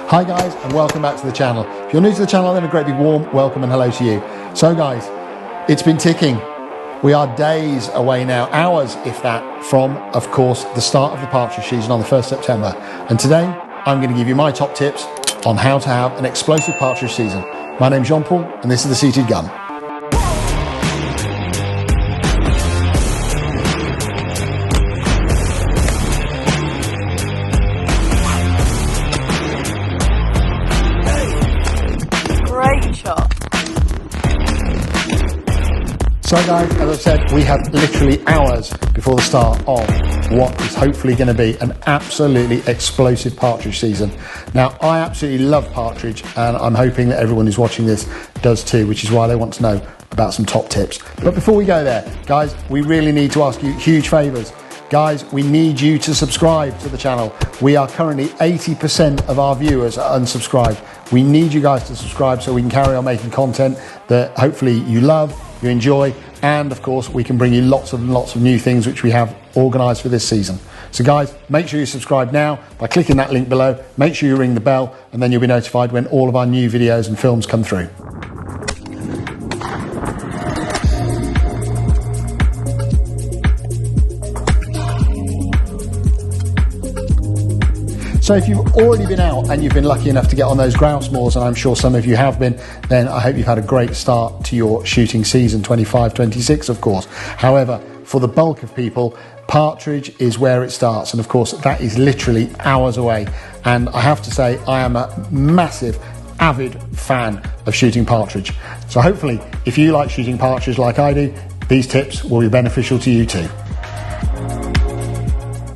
Hi guys, and welcome back to the channel. If you're new to the channel, then a great big warm welcome and hello to you. So guys, it's been ticking. We are days away now, hours if that, from, of course, the start of the partridge season on the 1st September. And today, I'm going to give you my top tips on how to have an explosive partridge season. My name's Jean-Paul, and this is The Seated Gun. So guys, as I've said, we have literally hours before the start of what is hopefully going to be an absolutely explosive partridge season. Now, I absolutely love partridge, and I'm hoping that everyone who's watching this does too, which is why they want to know about some top tips. But before we go there, guys, we really need to ask you huge favours. Guys, we need you to subscribe to the channel. We are currently 80% of our viewers are unsubscribed. We need you guys to subscribe so we can carry on making content that hopefully you love, you enjoy, and of course we can bring you lots of new things which we have organised for this season. So guys, make sure you subscribe now by clicking that link below. Make sure you ring the bell, and then you'll be notified when all of our new videos and films come through. So if you've already been out and you've been lucky enough to get on those grouse moors, and I'm sure some of you have been, then I hope you've had a great start to your shooting season, 25-26 of course. However, for the bulk of people, partridge is where it starts, and of course that is literally hours away. And I have to say, I am a massive, avid fan of shooting partridge. So hopefully, if you like shooting partridge like I do, these tips will be beneficial to you too.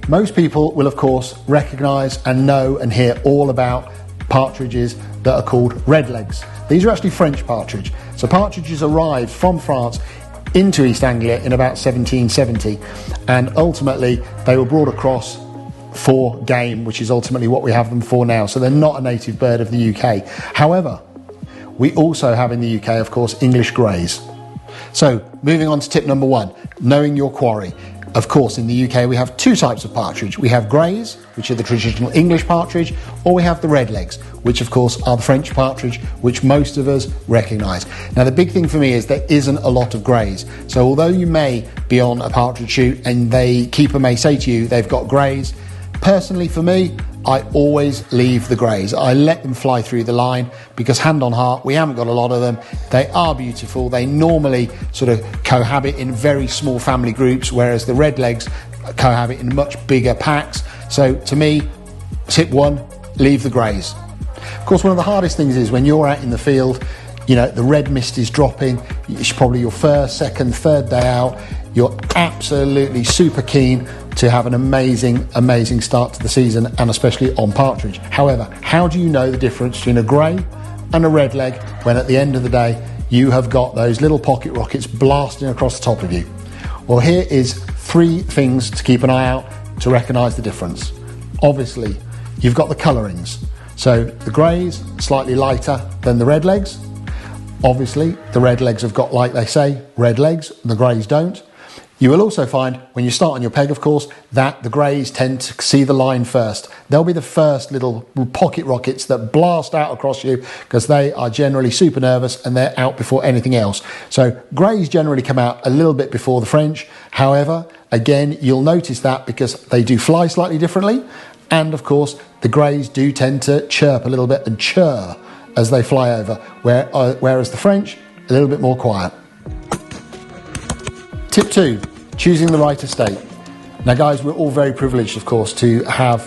Most people will of course recognise and know and hear all about partridges that are called redlegs. These are actually French partridge. So partridges arrived from France into East Anglia in about 1770, and ultimately they were brought across for game, which is ultimately what we have them for now. So they're not a native bird of the UK. However, we also have in the UK, of course, English greys. So moving on to tip number one, knowing your quarry. Of course, in the UK we have two types of partridge. We have greys, which are the traditional English partridge, or we have the redlegs, which of course are the French partridge, which most of us recognise. Now the big thing for me is there isn't a lot of greys. So although you may be on a partridge shoot and the keeper may say to you they've got greys, personally for me, I always leave the greys. I let them fly through the line because, hand on heart, we haven't got a lot of them. They are beautiful. They normally sort of cohabit in very small family groups, whereas the redlegs cohabit in much bigger packs. So to me, tip one, leave the greys. Of course, one of the hardest things is when you're out in the field, you know, the red mist is dropping. It's probably your first, second, third day out. You're absolutely super keen to have an amazing start to the season, and especially on partridge. However, how do you know the difference between a grey and a redleg when at the end of the day you have got those little pocket rockets blasting across the top of you? Well, here is three things to keep an eye out to recognise the difference. Obviously, you've got the colourings. So the greys slightly lighter than the redlegs. Obviously, the redlegs have got, like they say, red legs, and the greys don't. You will also find, when you start on your peg, of course, that the greys tend to see the line first. They'll be the first little pocket rockets that blast out across you because they are generally super nervous and they're out before anything else. So greys generally come out a little bit before the French. However, again, you'll notice that because they do fly slightly differently. And of course, the greys do tend to chirp a little bit and churr as they fly over, whereas the French, a little bit more quiet. Tip two, choosing the right estate. Now guys, we're all very privileged, of course, to have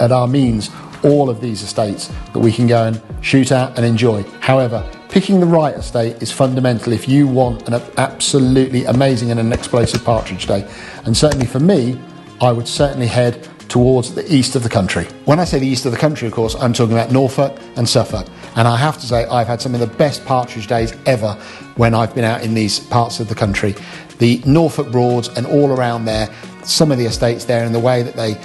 at our means all of these estates that we can go and shoot at and enjoy. However, picking the right estate is fundamental if you want an absolutely amazing and an explosive partridge day. And certainly for me, I would certainly head towards the east of the country. When I say the east of the country, of course, I'm talking about Norfolk and Suffolk. And I have to say, I've had some of the best partridge days ever when I've been out in these parts of the country. The Norfolk Broads and all around there, some of the estates there, and the way that they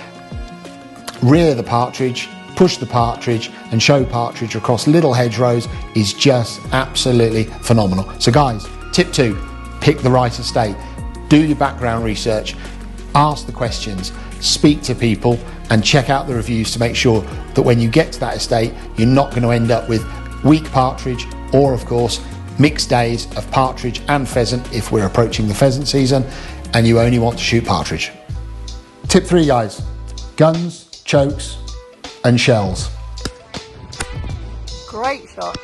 rear the partridge, push the partridge and show partridge across little hedgerows is just absolutely phenomenal. So guys, tip two, pick the right estate. Do your background research. ask the questions, speak to people, and check out the reviews to make sure that when you get to that estate, you're not going to end up with weak partridge, or of course mixed days of partridge and pheasant if we're approaching the pheasant season and you only want to shoot partridge. Tip 3, guys: guns, chokes and shells. Great shot.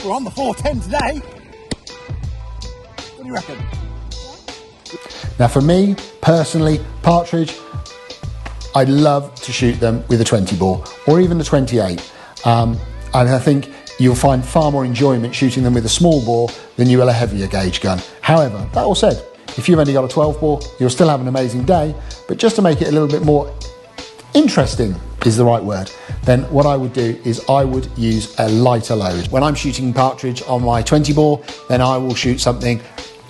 We're on the 410 today. What do you reckon? Now for me personally, partridge, I love to shoot them with a 20 bore or even the 28. And I think you'll find far more enjoyment shooting them with a small bore than you will a heavier gauge gun. However, that all said, if you've only got a 12 bore, you'll still have an amazing day, but just to make it a little bit more interesting is the right word, then what I would do is I would use a lighter load. When I'm shooting partridge on my 20 bore, then I will shoot something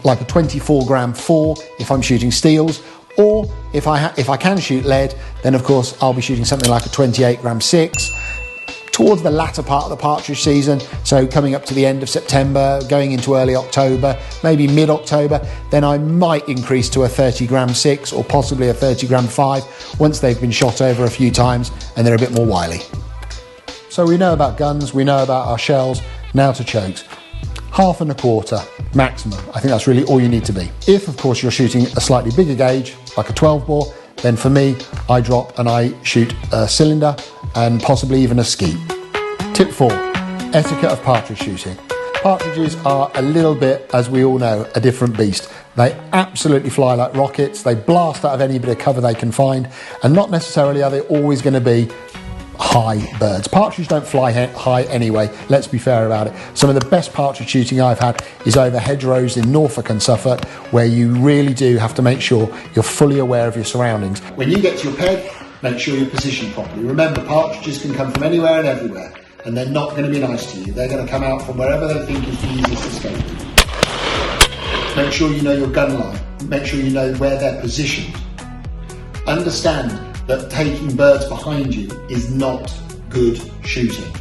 like a 24 gram 4 if I'm shooting steels, or if I can shoot lead, then of course I'll be shooting something like a 28 gram 6. Towards the latter part of the partridge season, so coming up to the end of September, going into early October, maybe mid-October, then I might increase to a 30 gram 6 or possibly a 30 gram 5 once they've been shot over a few times and they're a bit more wily. So we know about guns, we know about our shells, now to chokes. 1/2 and 1/4 maximum. I think that's really all you need to be. If of course you're shooting a slightly bigger gauge, like a 12 bore, then for me, I drop and I shoot a cylinder and possibly even a skeet. Tip 4, etiquette of partridge shooting. Partridges are a little bit, as we all know, a different beast. They absolutely fly like rockets. They blast out of any bit of cover they can find, and not necessarily are they always going to be high birds. Partridge don't fly high anyway, let's be fair about it. Some of the best partridge shooting I've had is over hedgerows in Norfolk and Suffolk, where you really do have to make sure you're fully aware of your surroundings. When you get to your peg, make sure you're positioned properly. Remember, partridges can come from anywhere and everywhere, and they're not going to be nice to you. They're going to come out from wherever they think is the easiest escape. Make sure you know your gun line. Make sure you know where they're positioned. Understand that taking birds behind you is not good shooting,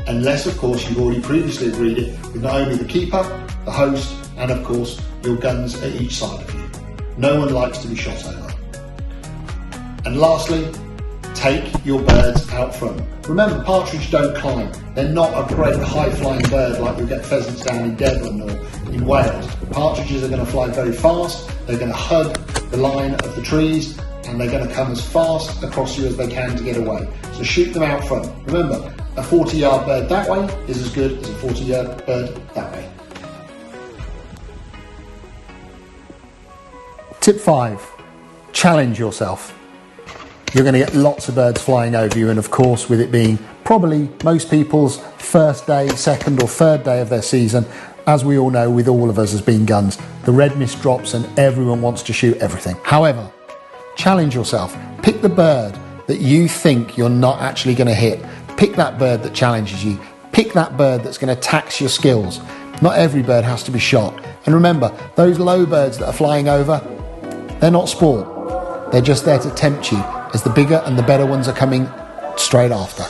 unless of course you've already previously agreed it with not only the keeper, the host, and of course your guns at each side of you. No one likes to be shot over. And lastly, take your birds out front. Remember, partridge don't climb. They're not a great high-flying bird like you'll get pheasants down in Devon or in Wales. Partridges are going to fly very fast, they're going to hug the line of the trees, and they're going to come as fast across you as they can to get away. So shoot them out front. Remember, a 40-yard bird that way is as good as a 40-yard bird that way. Tip 5, challenge yourself. You're going to get lots of birds flying over you, and of course with it being probably most people's first day, second or third day of their season, as we all know with all of us as being guns, the red mist drops and everyone wants to shoot everything. However, challenge yourself. Pick the bird that you think you're not actually going to hit. Pick that bird that challenges you. Pick that bird that's going to tax your skills. Not every bird has to be shot. And remember, those low birds that are flying over, they're not sport. They're just there to tempt you, as the bigger and the better ones are coming straight after.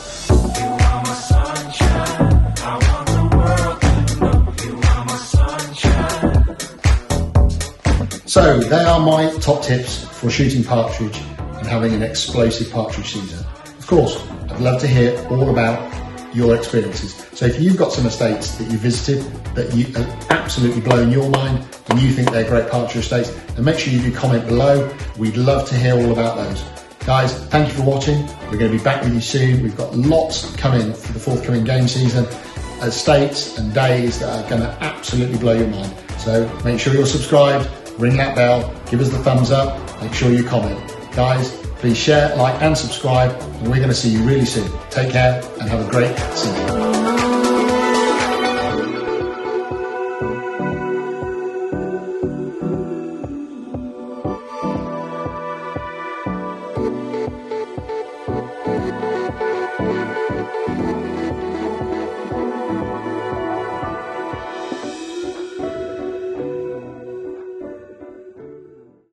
So they are my top tips for shooting partridge and having an explosive partridge season. Of course, I'd love to hear all about your experiences. So if you've got some estates that you visited that you have absolutely blown your mind and you think they're great partridge estates, then make sure you do comment below. We'd love to hear all about those. Guys, thank you for watching. We're going to be back with you soon. We've got lots coming for the forthcoming game season, estates and days that are going to absolutely blow your mind. So make sure you're subscribed. Ring that bell, give us the thumbs up, make sure you comment. Guys, please share, like and subscribe, and we're going to see you really soon. Take care and have a great season.